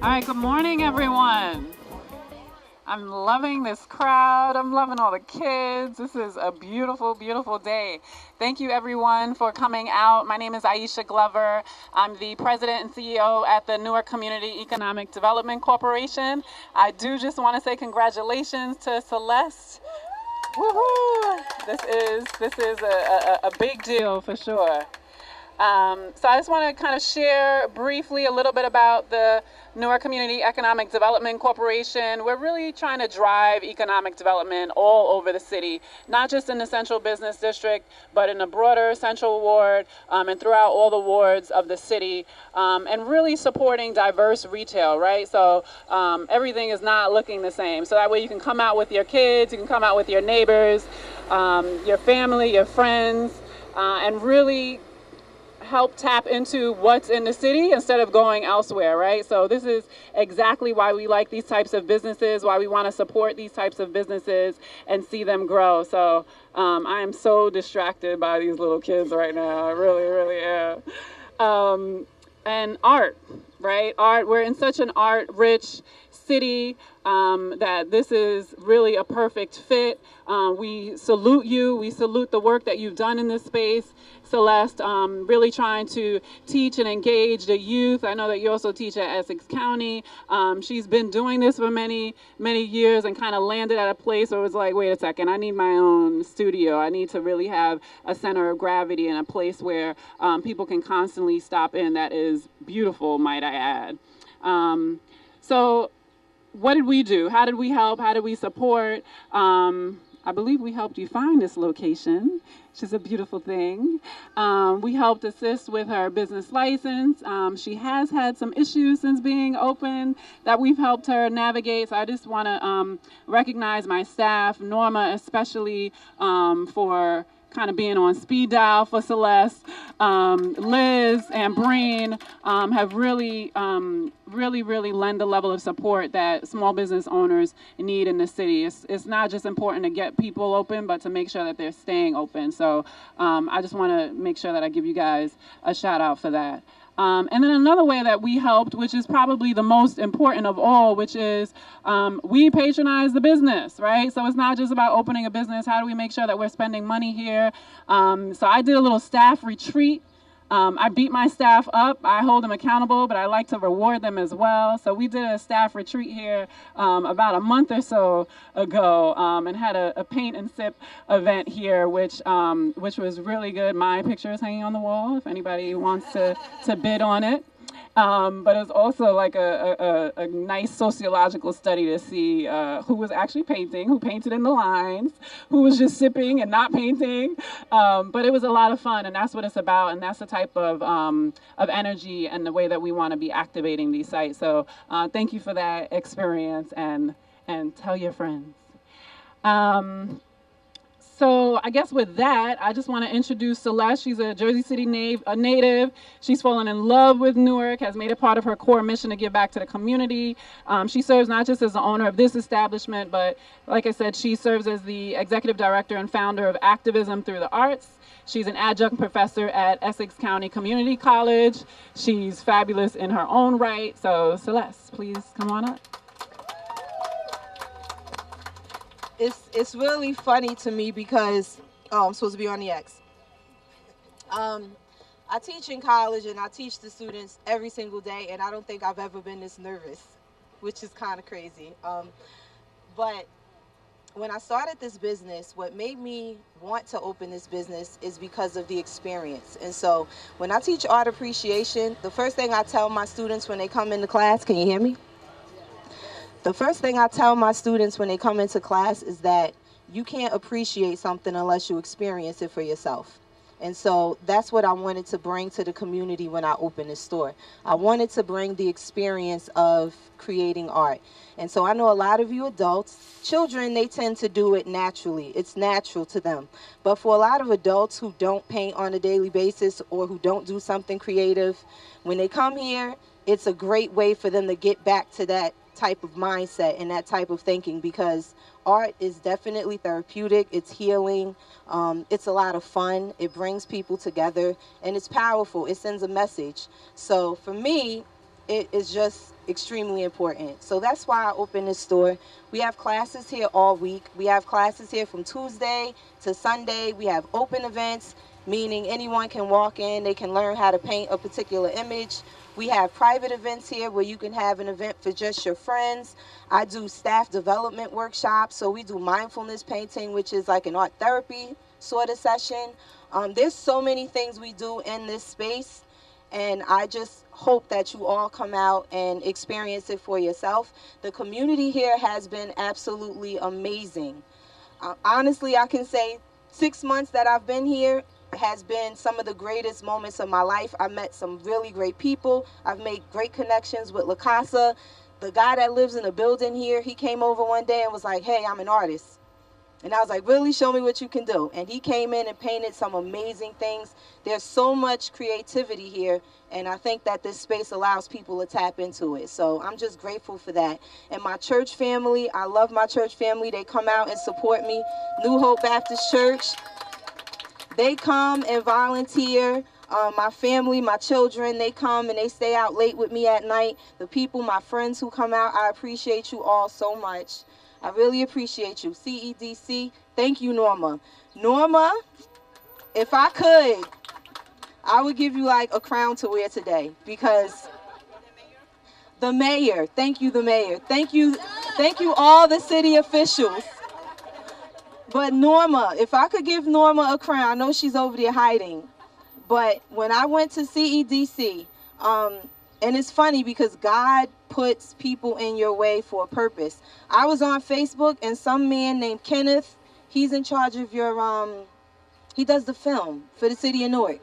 All right, good morning, everyone. I'm loving this crowd. I'm loving all the kids. This is a beautiful, beautiful day. Thank you, everyone, for coming out. My name is Aisha Glover. I'm the president and CEO at the Newark Community Economic Development Corporation. I do just want to say congratulations to Celeste. Woohoo! This is a big deal for sure. So I just want to kind of share briefly a little bit about the Newark Community Economic Development Corporation. We're really trying to drive economic development all over the city, not just in the Central Business District, but in the broader Central Ward and throughout all the wards of the city, and really supporting diverse retail, right? So everything is not looking the same. So that way you can come out with your kids, you can come out with your neighbors, your family, your friends, and really help tap into what's in the city instead of going elsewhere, right? So this is exactly why we like these types of businesses, why we want to support these types of businesses and see them grow. So I am so distracted by these little kids right now. I really, really am. And art, right? Art, we're in such an art-rich city that this is really a perfect fit. We salute you. We salute the work that you've done in this space, Celeste, really trying to teach and engage the youth. I know that you also teach at Essex County. She's been doing this for many, many years and kind of landed at a place where it was like, wait a second, I need my own studio. I need to really have a center of gravity and a place where people can constantly stop in. That is beautiful, might I add. So what did we do? How did we help? How did we support? I believe we helped you find this location, which is a beautiful thing. We helped assist with her business license. She has had some issues since being open that we've helped her navigate. So I just want to recognize my staff, Norma especially, for kind of being on speed dial for Celeste. Liz and Breen have really lend a level of support that small business owners need in the city. It's not just important to get people open, but to make sure that they're staying open. So I just want to make sure that I give you guys a shout out for that. And then another way that we helped, which is probably the most important of all, which is we patronize the business, right? So it's not just about opening a business. How do we make sure that we're spending money here? So I did a little staff retreat. I beat my staff up. I hold them accountable, but I like to reward them as well. So we did a staff retreat here about a month or so ago and had a paint and sip event here, which was really good. My picture is hanging on the wall if anybody wants to bid on it. But it's also like a nice sociological study to see who was actually painting, who painted in the lines, who was just sipping and not painting. But it was a lot of fun, and that's what it's about, and that's the type of energy and the way that we want to be activating these sites. So thank you for that experience, and tell your friends. So I guess with that, I just want to introduce Celeste. She's a Jersey City native. She's fallen in love with Newark, has made it part of her core mission to give back to the community. She serves not just as the owner of this establishment, but like I said, she serves as the executive director and founder of Activism Through the Arts. She's an adjunct professor at Essex County Community College. She's fabulous in her own right. So Celeste, please come on up. It's really funny to me because I'm supposed to be on the X. I teach in college and I teach the students every single day, and I don't think I've ever been this nervous, which is kind of crazy. But when I started this business, what made me want to open this business is because of the experience. And so when I teach art appreciation, the first thing I tell my students when they come into class, can you hear me? The first thing I tell my students when they come into class is that you can't appreciate something unless you experience it for yourself. And so that's what I wanted to bring to the community when I opened this store. I wanted to bring the experience of creating art. And so I know a lot of you adults, children, they tend to do it naturally. It's natural to them. But for a lot of adults who don't paint on a daily basis or who don't do something creative, when they come here, it's a great way for them to get back to that type of mindset and that type of thinking, because art is definitely therapeutic, it's healing, it's a lot of fun, it brings people together, and it's powerful, it sends a message. So for me, it is just extremely important. So that's why I opened this store. We have classes here all week. We have classes here from Tuesday to Sunday. We have open events, meaning anyone can walk in, they can learn how to paint a particular image. We have private events here where you can have an event for just your friends. I do staff development workshops, so we do mindfulness painting, which is like an art therapy sort of session. There's so many things we do in this space, and I just hope that you all come out and experience it for yourself. The community here has been absolutely amazing. Honestly, I can say 6 months that I've been here has been some of the greatest moments of my life. I met some really great people. I've made great connections with La Casa. The guy that lives in the building here, he came over one day and was like, hey, I'm an artist. And I was like, really, show me what you can do. And he came in and painted some amazing things. There's so much creativity here, and I think that this space allows people to tap into it. So I'm just grateful for that. And my church family, I love my church family. They come out and support me. New Hope Baptist Church, they come and volunteer. My family, my children, they come and they stay out late with me at night. The people, my friends who come out, I appreciate you all so much. I really appreciate you. CEDC, thank you, Norma. Norma, if I could, I would give you like a crown to wear today, because the mayor, thank you, the mayor. Thank you all the city officials. But Norma, if I could give Norma a crown, I know she's over there hiding, but when I went to CEDC, and it's funny because God puts people in your way for a purpose. I was on Facebook, and some man named Kenneth, he's in charge of your, he does the film for the city of Newark.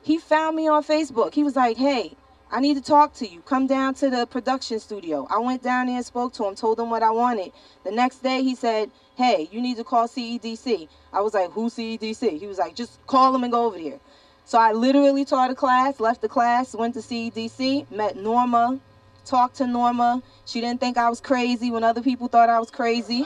He found me on Facebook. He was like, hey, I need to talk to you. Come down to the production studio. I went down there and spoke to him, told him what I wanted. The next day he said, hey, you need to call CEDC. I was like, who's CEDC? He was like, just call them and go over there. So I literally taught a class, left the class, went to CEDC, met Norma, talked to Norma. She didn't think I was crazy when other people thought I was crazy.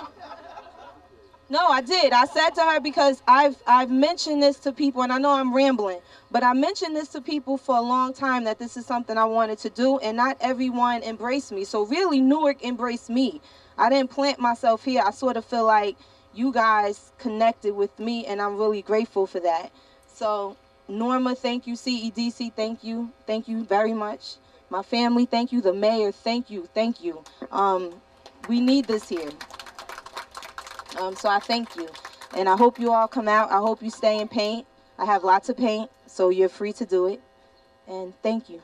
No, I did. I said to her, because I've mentioned this to people, and I know I'm rambling, but I mentioned this to people for a long time, that this is something I wanted to do, and not everyone embraced me. So really, Newark embraced me. I didn't plant myself here. I sort of feel like you guys connected with me, and I'm really grateful for that. So Norma, thank you. CEDC, thank you. Thank you very much. My family, thank you. The mayor, thank you. Thank you. We need this here. So I thank you. And I hope you all come out. I hope you stay and paint. I have lots of paint, so you're free to do it. And thank you.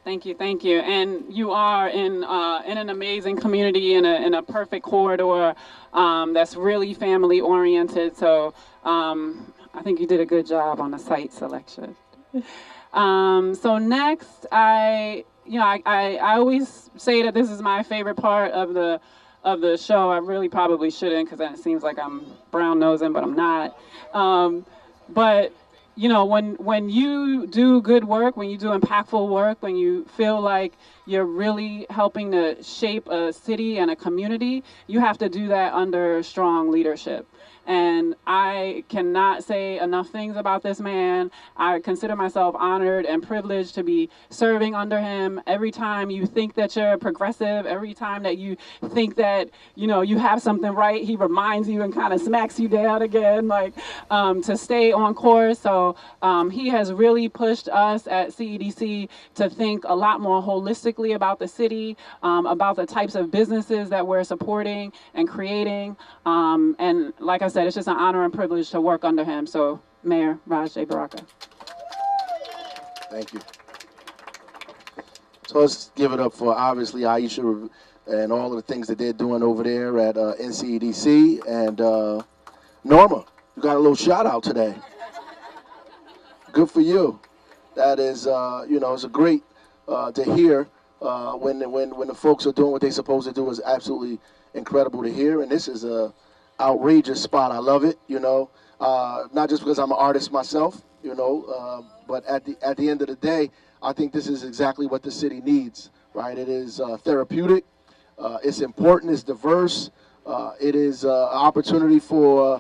Thank you, thank you. And you are in an amazing community, in a perfect corridor that's really family oriented. So I think you did a good job on the site selection. So next, I always say that this is my favorite part of the show. I really probably shouldn't, because then it seems like I'm brown nosing, but I'm not. But you know, when you do good work, when you do impactful work, when you feel like you're really helping to shape a city and a community, you have to do that under strong leadership. And I cannot say enough things about this man. I consider myself honored and privileged to be serving under him. Every time you think that you're progressive, every time that you think that, you know, you have something right, he reminds you and kind of smacks you down again, like to stay on course. So he has really pushed us at CEDC to think a lot more holistically about the city, about the types of businesses that we're supporting and creating. And like I said, it's just an honor and privilege to work under him. So, Mayor Raj J. Baraka. Thank you. So let's give it up for, obviously, Aisha and all of the things that they're doing over there at NCEDC. And Norma, you got a little shout out today. Good for you. That is, you know, it's a great to hear when the folks are doing what they're supposed to do. Is absolutely incredible to hear. And this is a outrageous spot. I love it, you know, not just because I'm an artist myself, you know, but at the end of the day, I think this is exactly what the city needs, right? It is therapeutic, it's important, it's diverse, it is an opportunity for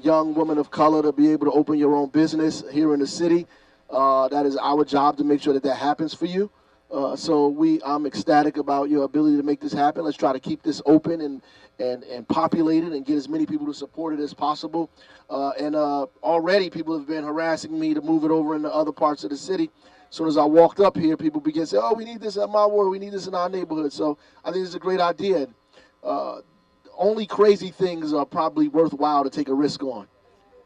young woman of color to be able to open your own business here in the city. That is our job to make sure that that happens for you. I'm ecstatic about your ability to make this happen. Let's try to keep this open and populated and get as many people to support it as possible. Already people have been harassing me to move it over into other parts of the city. As soon as I walked up here, people began to say, oh, we need this in my ward, we need this in our neighborhood. So I think it's a great idea. Only crazy things are probably worthwhile to take a risk on,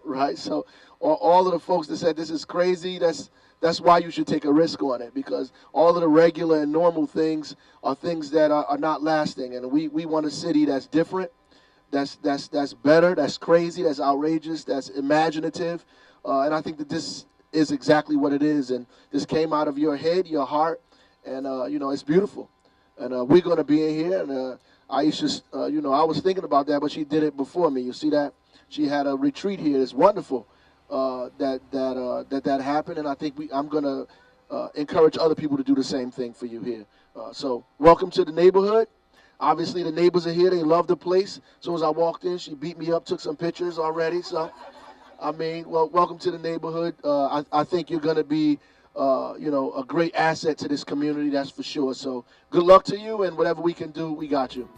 right? So all of the folks that said this is crazy, that's why you should take a risk on it, because all of the regular and normal things are things that are not lasting. And we want a city that's different, that's better, that's crazy, that's outrageous, that's imaginative. And I think that this is exactly what it is. And this came out of your head, your heart, and, it's beautiful. And we're going to be in here. And Aisha, I was thinking about that, but she did it before me. You see that? She had a retreat here. It's wonderful that happened. And I think I'm going to encourage other people to do the same thing for you here. So welcome to the neighborhood. Obviously, the neighbors are here. They love the place. As soon as I walked in, she beat me up, took some pictures already. So, welcome to the neighborhood. I think you're going to be, a great asset to this community, that's for sure. So good luck to you, and whatever we can do, we got you.